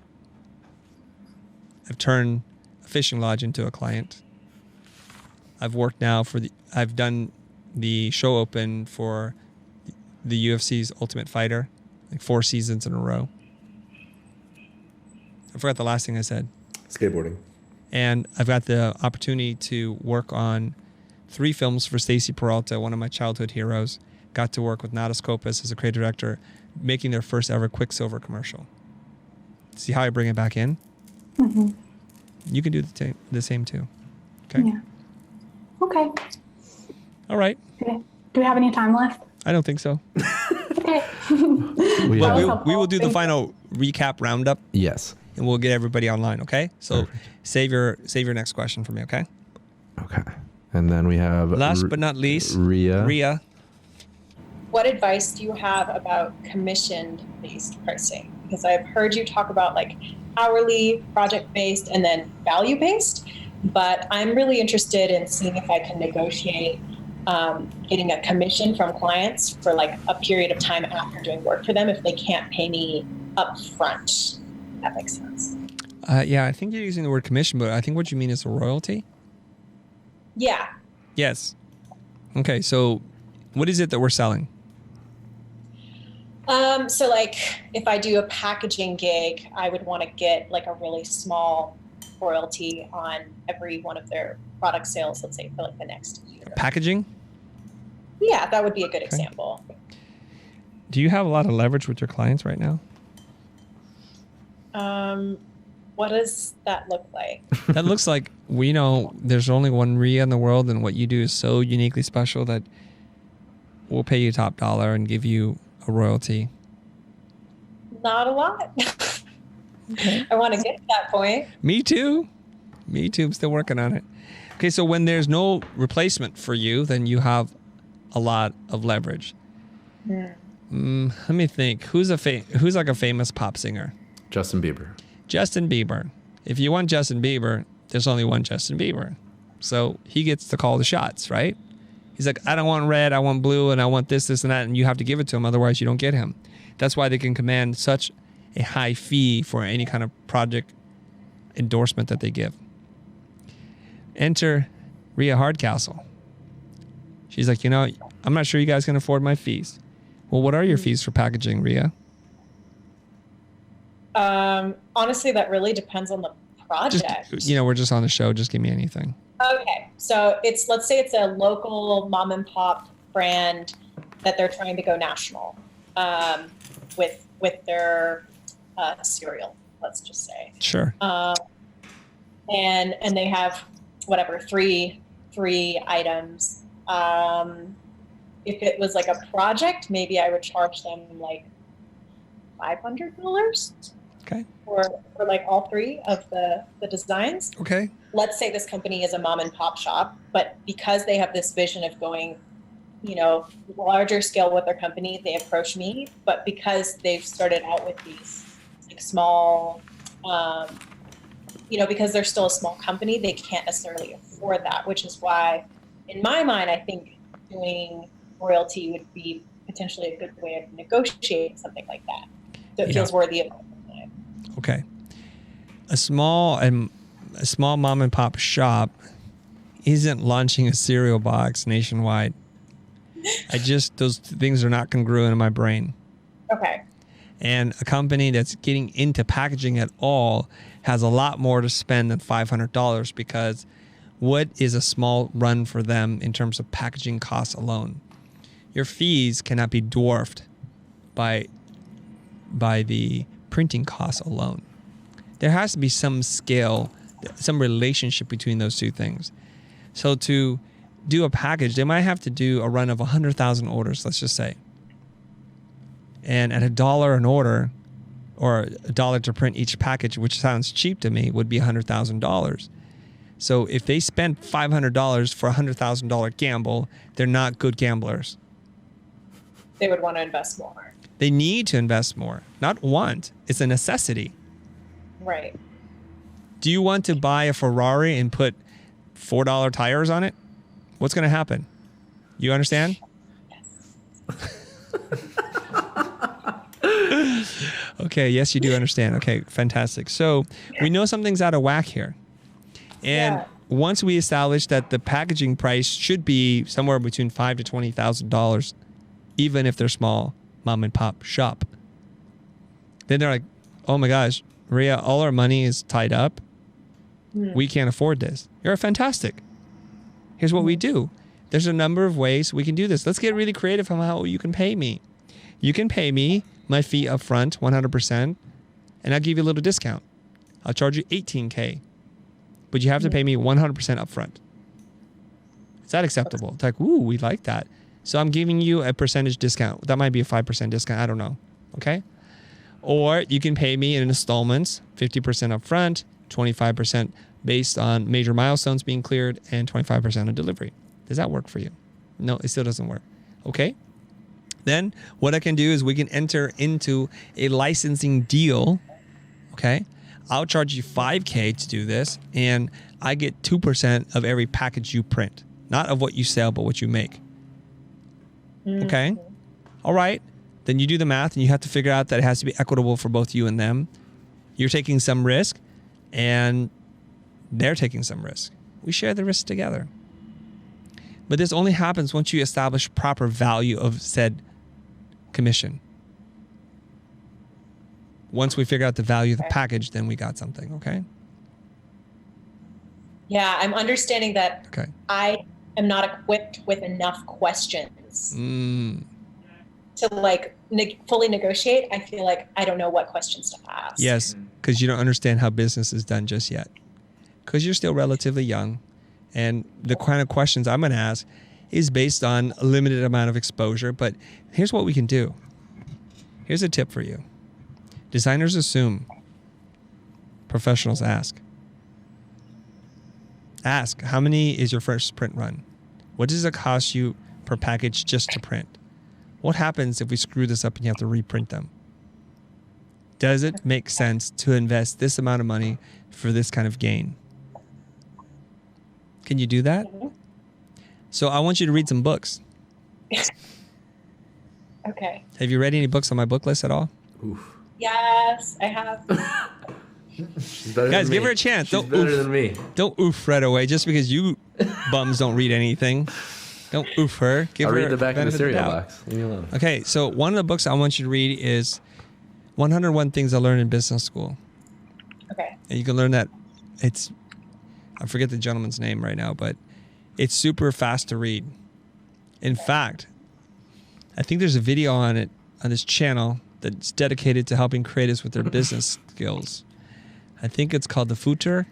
I've turned a fishing lodge into a client. I've worked now I've done the show open for the UFC's Ultimate Fighter, like 4 seasons in a row. I forgot the last thing I said. Skateboarding. And I've got the opportunity to work on 3 films for Stacy Peralta, one of my childhood heroes. Got to work with Natas Kopas as a creative director, making their first ever Quicksilver commercial. See how I bring it back in? Mm-hmm. You can do the same too. Okay? Yeah. Okay. All right. Do we have any time left? I don't think so. Okay. But we will do the final recap roundup. Yes. And we'll get everybody online, okay? So Perfect. save your next question for me, okay? Okay. And then we have Last but not least, Rhea. What advice do you have about commission-based pricing? Because I've heard you talk about like hourly, project-based, and then value-based, but I'm really interested in seeing if I can negotiate getting a commission from clients for like a period of time after doing work for them if they can't pay me up front. If that makes sense. Yeah, I think you're using the word commission, but I think what you mean is a royalty. Yeah. Yes. Okay, so what is it that we're selling? So like if I do a packaging gig, I would want to get like a really small royalty on every one of their product sales, let's say for like the next year. Packaging? Yeah, that would be a good example. Do you have a lot of leverage with your clients right now? What does that look like? That looks like we know there's only one Rhea in the world, and what you do is so uniquely special that we'll pay you top dollar and give you a royalty. Not a lot. I want to get to that point. Me too. I'm still working on it. Okay, so when there's no replacement for you, then you have a lot of leverage. Let me think. Who's like a famous pop singer? Justin Bieber. Justin Bieber. If you want Justin Bieber, there's only one Justin Bieber. So he gets to call the shots, right? He's like, I don't want red, I want blue, and I want this, and that, and you have to give it to him, otherwise you don't get him. That's why they can command such a high fee for any kind of project endorsement that they give. Enter Rhea Hardcastle. She's like, I'm not sure you guys can afford my fees. Well, what are your fees for packaging, Rhea? Honestly, that really depends on the project. We're just on the show. Just give me anything. Okay. So let's say it's a local mom and pop brand that they're trying to go national with their cereal, let's just say. Sure. And they have whatever, three items. If it was like a project, maybe I would charge them like $500. Okay. For like all 3 of the designs. Okay. Let's say this company is a mom and pop shop, but because they have this vision of going, larger scale with their company, they approach me. But because they've started out with these like small, because they're still a small company, they can't necessarily afford that, which is why, in my mind, I think doing royalty would be potentially a good way of negotiating something like that. So it feels worthy of my time. Okay. A small mom and pop shop isn't launching a cereal box nationwide. Those things are not congruent in my brain. Okay. And a company that's getting into packaging at all has a lot more to spend than $500 because what is a small run for them in terms of packaging costs alone? Your fees cannot be dwarfed by the printing costs alone. There has to be some scale, some relationship between those two things. So to do a package, they might have to do a run of 100,000 orders, let's just say. And at $1 an order, or $1 to print each package, which sounds cheap to me, would be $100,000. So if they spend $500 for a $100,000 gamble, they're not good gamblers. They would want to invest more. They need to invest more, not want. It's a necessity. Right. Do you want to buy a Ferrari and put $4 tires on it? What's going to happen? You understand? Okay, yes, you do understand. Okay, fantastic. So we know something's out of whack here. And once we establish that the packaging price should be somewhere between $5,000 to $20,000, even if they're small mom and pop shop, then they're like, oh my gosh, Maria, all our money is tied up. We can't afford this. You're fantastic. Here's what we do. There's a number of ways we can do this. Let's get really creative on how you can pay me. You can pay me my fee up front, 100%, and I'll give you a little discount. I'll charge you $18,000, but you have to pay me 100% up front. Is that acceptable? It's like, ooh, we like that. So I'm giving you a percentage discount. That might be a 5% discount. I don't know. Okay? Or you can pay me in installments, 50% up front, 25% based on major milestones being cleared, and 25% on delivery. Does that work for you? No, it still doesn't work. Okay? Then what I can do is we can enter into a licensing deal. Okay? I'll charge you $5,000 to do this, and I get 2% of every package you print. Not of what you sell, but what you make. Okay? All right. Then you do the math, and you have to figure out that it has to be equitable for both you and them. You're taking some risk, and they're taking some risk. We share the risk together. But this only happens once you establish proper value of said commission. Once we figure out the value of the package, then we got something, okay? Yeah, I'm understanding that Okay. I am not equipped with enough questions to like fully negotiate. I feel like I don't know what questions to ask. Yes, because you don't understand how business is done just yet. Because you're still relatively young. And the kind of questions I'm going to ask is based on a limited amount of exposure. But here's what we can do. Here's a tip for you. Designers assume. Professionals ask. Ask, how many is your first print run? What does it cost you per package just to print? What happens if we screw this up and you have to reprint them? Does it make sense to invest this amount of money for this kind of gain? Can you do that? So I want you to read some books. Okay. Have you read any books on my book list at all? Oof. Yes, I have. She's better Guys, than give me. her a chance. She's better than me. Don't oof right away just because you bums don't read anything. Don't oof her. Give I'll her read the back of the benefit of cereal doubt. box. Leave me alone. Okay, so one of the books I want you to read is 101 Things I Learned in Business School. Okay. And you can learn that. I forget the gentleman's name right now, but it's super fast to read. In fact, I think there's a video on it on this channel that's dedicated to helping creatives with their business skills. I think it's called the Futur.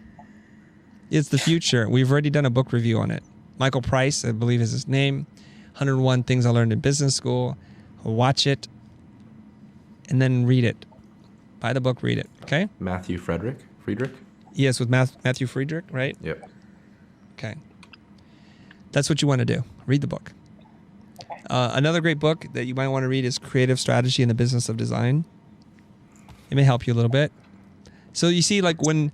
It's the Future. We've already done a book review on it. Michael Price, I believe is his name. 101 Things I Learned in Business School. Watch it and then read it. Buy the book, read it. Okay? Matthew Friedrich? Yes, with Matthew Friedrich, right? Yep. Okay. That's what you want to do. Read the book. Another great book that you might want to read is Creative Strategy in the Business of Design. It may help you a little bit. So you see, like when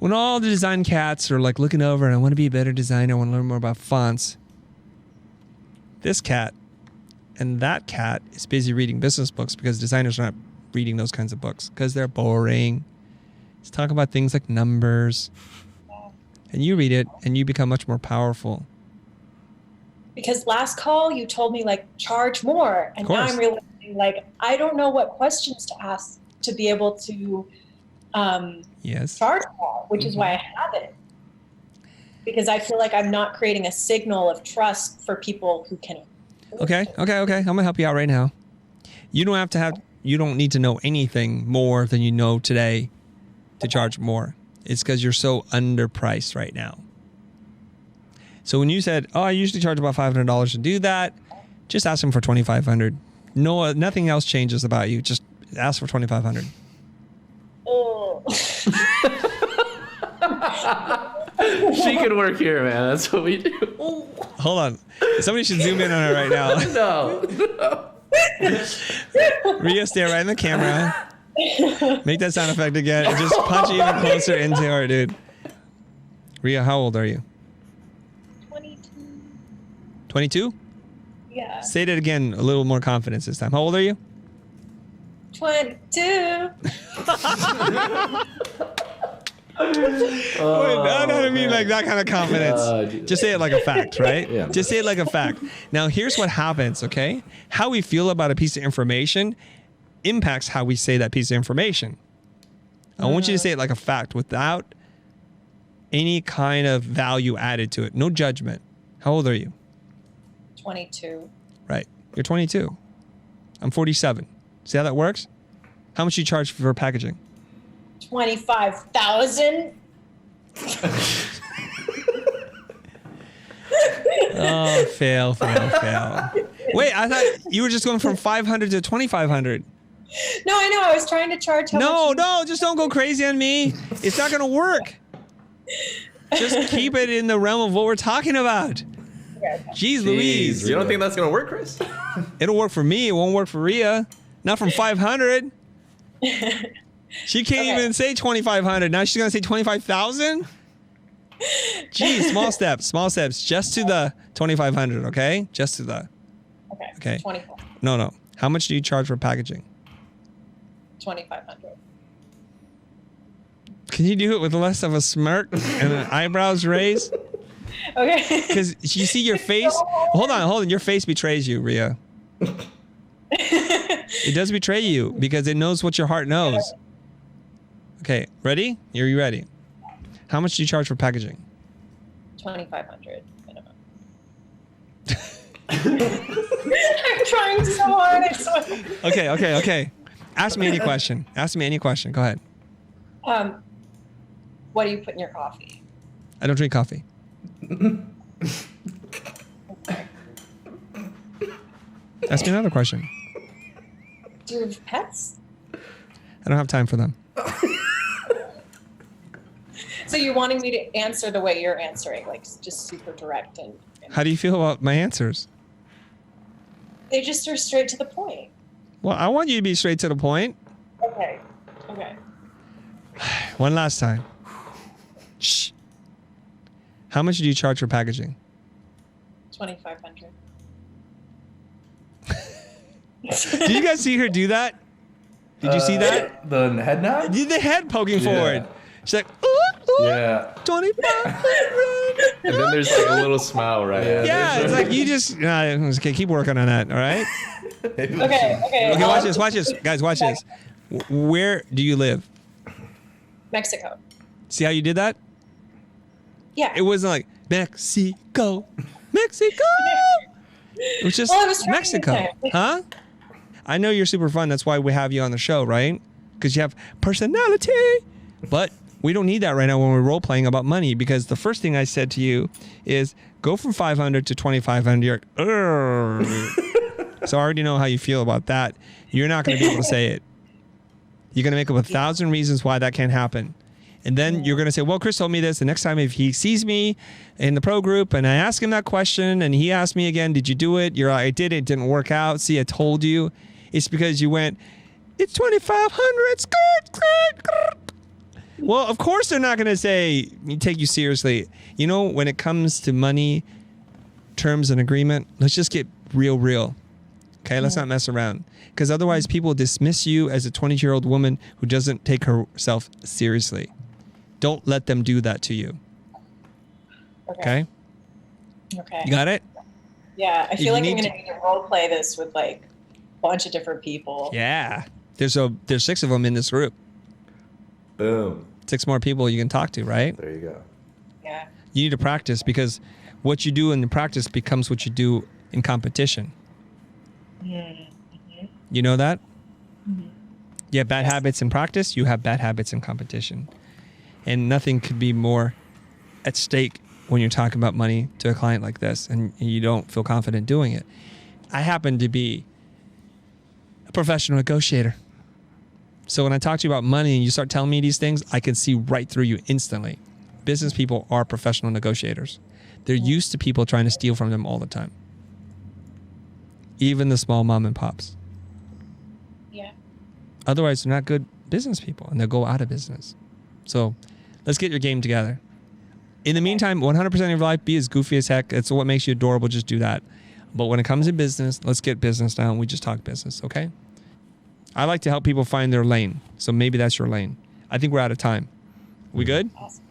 all the design cats are like looking over and I want to be a better designer, I want to learn more about fonts. This cat and that cat is busy reading business books because designers are not reading those kinds of books because they're boring. Let's talk about things like numbers. And you read it and you become much more powerful. Because last call you told me like charge more, and now I'm realizing like I don't know what questions to ask to be able to charge more, which is why I have it. Because I feel like I'm not creating a signal of trust for people who can. Okay. I'm gonna help you out right now. You don't need to know anything more than you know today to charge more. It's because you're so underpriced right now. So when you said, "Oh, I usually charge about $500 to do that," just ask them for $2,500. No, nothing else changes about you. Just ask for $2,500. Oh. She can work here, man. That's what we do. Hold on. Somebody should zoom in on her right now. No. Rhea, stare right in the camera. Make that sound effect again and just punch even closer into her, dude. Rhea, how old are you? 22. 22? Yeah. Say that again, a little more confidence this time. How old are you? 22. Wait, no, I mean like that kind of confidence. Just say it like a fact, right? Yeah. Just say it like a fact. Now, here's what happens, okay? How we feel about a piece of information impacts how we say that piece of information. I want you to say it like a fact without any kind of value added to it. No judgment. How old are you? 22. Right. You're 22. I'm 47. See how that works? How much do you charge for packaging? 25,000. Oh, fail. Wait, I thought you were just going from 500 to 2,500. No, I know. I was trying to charge how much. No, just don't go crazy on me. It's not going to work. Just keep it in the realm of what we're talking about. Jeez Louise. You don't think that's going to work, Chris? It'll work for me. It won't work for Rhea. Not from 500. She can't even say 2,500. Now she's going to say 25,000? Geez, small steps. Just to the 2,500, okay? Just to the... Okay. 24. No. How much do you charge for packaging? 2,500. Can you do it with less of a smirk and an eyebrows raised? Okay. Because you see your face. Hold on. Your face betrays you, Rhea. It does betray you because it knows what your heart knows. Okay, ready? Are you ready? How much do you charge for packaging? 2,500 minimum. I'm trying so hard. I swear. Okay. Ask me any question. Go ahead. What do you put in your coffee? I don't drink coffee. Ask me another question. Do you have pets? I don't have time for them. So you're wanting me to answer the way you're answering, like just super direct and How do you feel about my answers? they just are straight to the point. Well, I want you to be straight to the point. Okay. One last time. Shh. How much do you charge for packaging? 2,500. Did you guys see her do that? Did you see that? The head nod? The head poking forward. She's like, Yeah. 2,500. And then there's like a little smile, right? Yeah, it's like you just okay. Keep working on that. All right. Okay. Okay. Watch this, guys. Watch this. Where do you live? Mexico. See how you did that? Yeah. It wasn't like Mexico. It was just Mexico, huh? I know you're super fun. That's why we have you on the show, right? Because you have personality. But we don't need that right now when we're role playing about money, because the first thing I said to you is go from 500 to 2,500. You're so I already know how you feel about that. You're not going to be able to say it. You're going to make up 1,000 reasons why that can't happen. And then you're going to say, well, Chris told me this. The next time if he sees me in the pro group and I ask him that question and he asked me again, did you do it? You're like, I did it. It didn't work out. See, I told you. It's because you went, it's 2,500. Skirt. Well, of course they're not going to say, take you seriously. You know, when it comes to money, terms and agreement, let's just get real. Okay, let's not mess around. Because otherwise people dismiss you as a 20-year-old woman who doesn't take herself seriously. Don't let them do that to you. Okay. Okay. You got it? Yeah, I If feel you like I'm need going to need to role play this with like a bunch of different people. Yeah. There's 6 of them in this group. Boom. 6 more people you can talk to, right? There you go. Yeah. You need to practice because what you do in the practice becomes what you do in competition. Mm-hmm. You know that? Mm-hmm. You have bad habits in practice, you have bad habits in competition. And nothing could be more at stake when you're talking about money to a client like this and you don't feel confident doing it. I happen to be a professional negotiator. So when I talk to you about money and you start telling me these things, I can see right through you instantly. Business people are professional negotiators. They're used to people trying to steal from them all the time. Even the small mom and pops. Yeah. Otherwise, they're not good business people and they'll go out of business. So let's get your game together. In the meantime, 100% of your life, be as goofy as heck. It's what makes you adorable. Just do that. But when it comes to business, let's get business down. We just talk business, okay? I like to help people find their lane. So maybe that's your lane. I think we're out of time. We good? Awesome.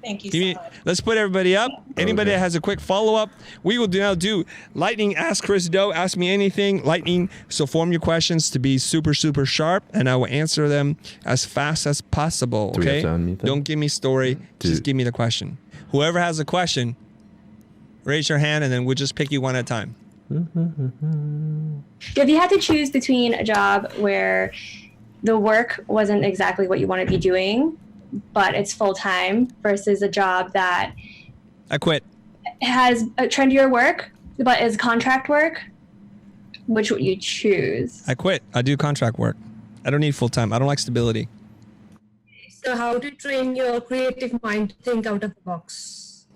Thank you so much. Let's put everybody up. Anybody that has a quick follow-up, we will now do Lightning Ask Chris Doe. Ask me anything. Lightning, so form your questions to be super, super sharp, and I will answer them as fast as possible, Do we have okay? to unmute them? Don't give me story. Just give me the question. Whoever has a question, raise your hand, and then we'll just pick you one at a time. If you had to choose between a job where the work wasn't exactly what you want to be doing, but it's full-time, versus a job that I quit. has a trendier work but is contract work, which would you choose? I quit. I do contract work. I don't need full-time. I don't like stability. So how to train your creative mind to think out of the box?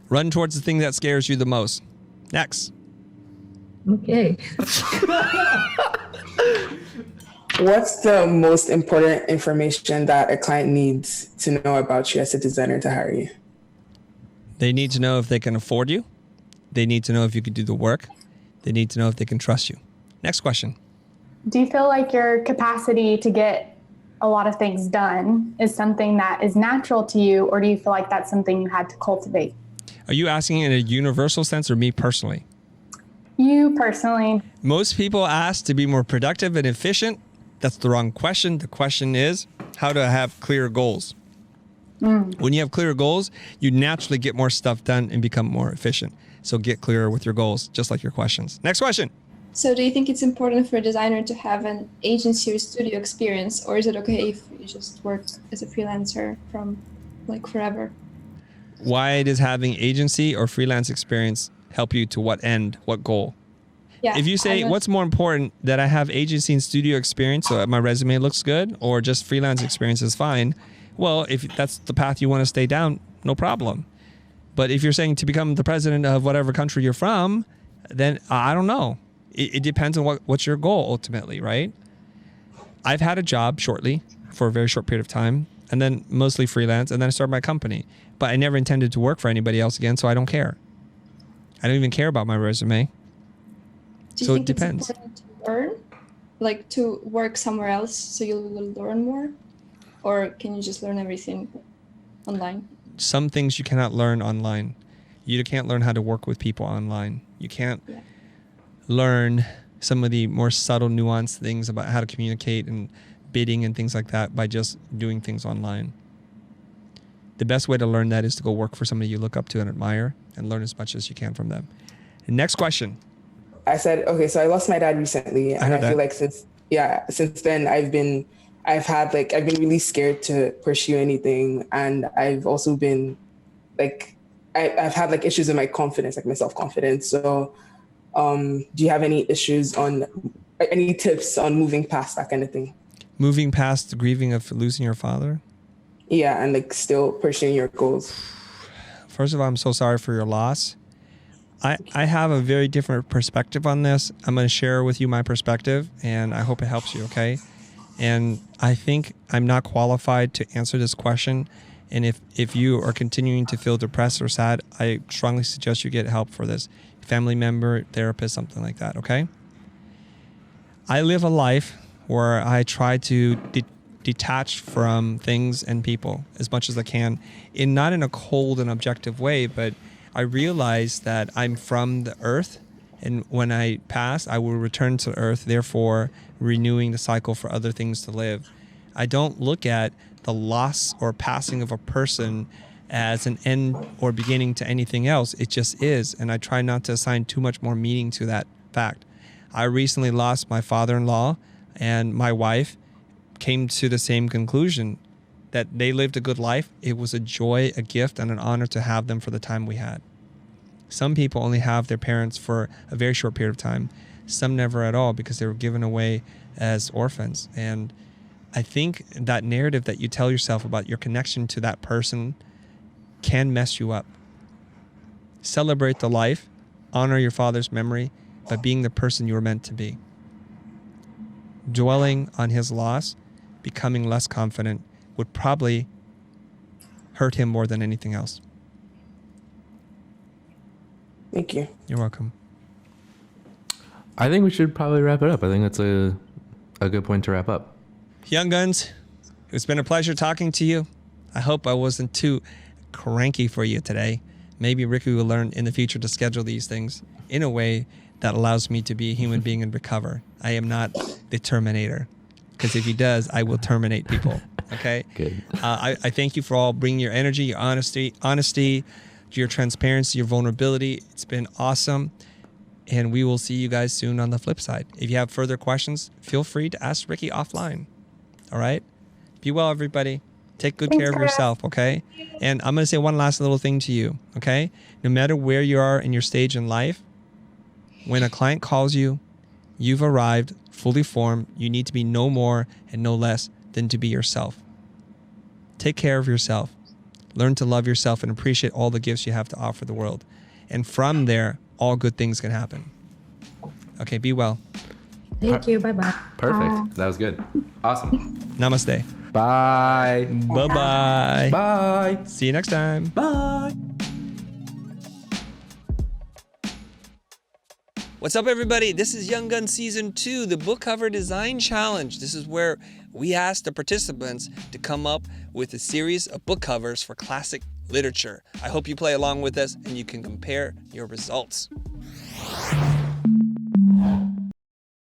Run towards the thing that scares you the most. Next. Okay. What's the most important information that a client needs to know about you as a designer to hire you? They need to know if they can afford you. They need to know if you can do the work. They need to know if they can trust you. Next question. Do you feel like your capacity to get a lot of things done is something that is natural to you, or do you feel like that's something you had to cultivate? Are you asking in a universal sense or me personally? You personally. Most people ask to be more productive and efficient. That's the wrong question. The question is how to have clear goals. When you have clear goals, you naturally get more stuff done and become more efficient. So get clearer with your goals, just like your questions. Next question. So do you think it's important for a designer to have an agency or studio experience, or is it okay if you just work as a freelancer from like forever? Why does having agency or freelance experience help you to what end, what goal? Yeah. If you say, what's more important, that I have agency and studio experience so that my resume looks good, or just freelance experience is fine, well, if that's the path you want to stay down, no problem. But if you're saying to become the president of whatever country you're from, then I don't know. It depends on what's your goal ultimately, right? I've had a job shortly for a very short period of time, and then mostly freelance, and then I started my company. But I never intended to work for anybody else again, so I don't care. I don't even care about my resume. Do you So think it depends. it's important to learn, like to work somewhere else so you will learn more? Or can you just learn everything online? Some things you cannot learn online. You can't learn how to work with people online. You can't learn some of the more subtle, nuanced things about how to communicate and bidding and things like that by just doing things online. The best way to learn that is to go work for somebody you look up to and admire and learn as much as you can from them. Next question. I said, okay, so I lost my dad recently, and I feel like since then I've been really scared to pursue anything, and I've also been like, I've had like issues in my confidence, like my self-confidence. So, do you have any tips on moving past that kind of thing? Moving past the grieving of losing your father? Yeah, and like still pursuing your goals. First of all, I'm so sorry for your loss. I have a very different perspective on this. I'm going to share with you my perspective, and I hope it helps you, okay? And I think I'm not qualified to answer this question. And if you are continuing to feel depressed or sad, I strongly suggest you get help for this. Family member, therapist, something like that, okay? I live a life where I try to detached from things and people as much as I can, not in a cold and objective way, but I realize that I'm from the earth, and when I pass, I will return to earth, therefore renewing the cycle for other things to live. I don't look at the loss or passing of a person as an end or beginning to anything else. It just is, and I try not to assign too much more meaning to that fact. I recently lost my father-in-law, and my wife came to the same conclusion, that they lived a good life. It was a joy, a gift, and an honor to have them for the time we had. Some people only have their parents for a very short period of time. Some never at all, because they were given away as orphans. And I think that narrative that you tell yourself about your connection to that person can mess you up. Celebrate the life, honor your father's memory by being the person you were meant to be. Dwelling on his loss, becoming less confident, would probably hurt him more than anything else. Thank you. You're welcome. I think we should probably wrap it up. I think that's a good point to wrap up. Young Guns, it's been a pleasure talking to you. I hope I wasn't too cranky for you today. Maybe Ricky will learn in the future to schedule these things in a way that allows me to be a human being and recover. I am not the Terminator, because if he does, I will terminate people. Okay? Good. I thank you for all bringing your energy, your honesty, your transparency, your vulnerability. It's been awesome. And we will see you guys soon on the flip side. If you have further questions, feel free to ask Ricky offline. All right? Be well, everybody. Take good care of yourself, okay? And I'm going to say one last little thing to you, okay? No matter where you are in your stage in life, when a client calls you, you've arrived fully formed. You need to be no more and no less than to be yourself. Take care of yourself. Learn to love yourself and appreciate all the gifts you have to offer the world. And from there, all good things can happen. Okay, be well. Thank you. Bye-bye. Perfect. That was good. Awesome. Namaste. Bye. Bye-bye. Bye. See you next time. Bye. What's up, everybody? This is Young Gun Season 2, the Book Cover Design Challenge. This is where we ask the participants to come up with a series of book covers for classic literature. I hope you play along with us and you can compare your results.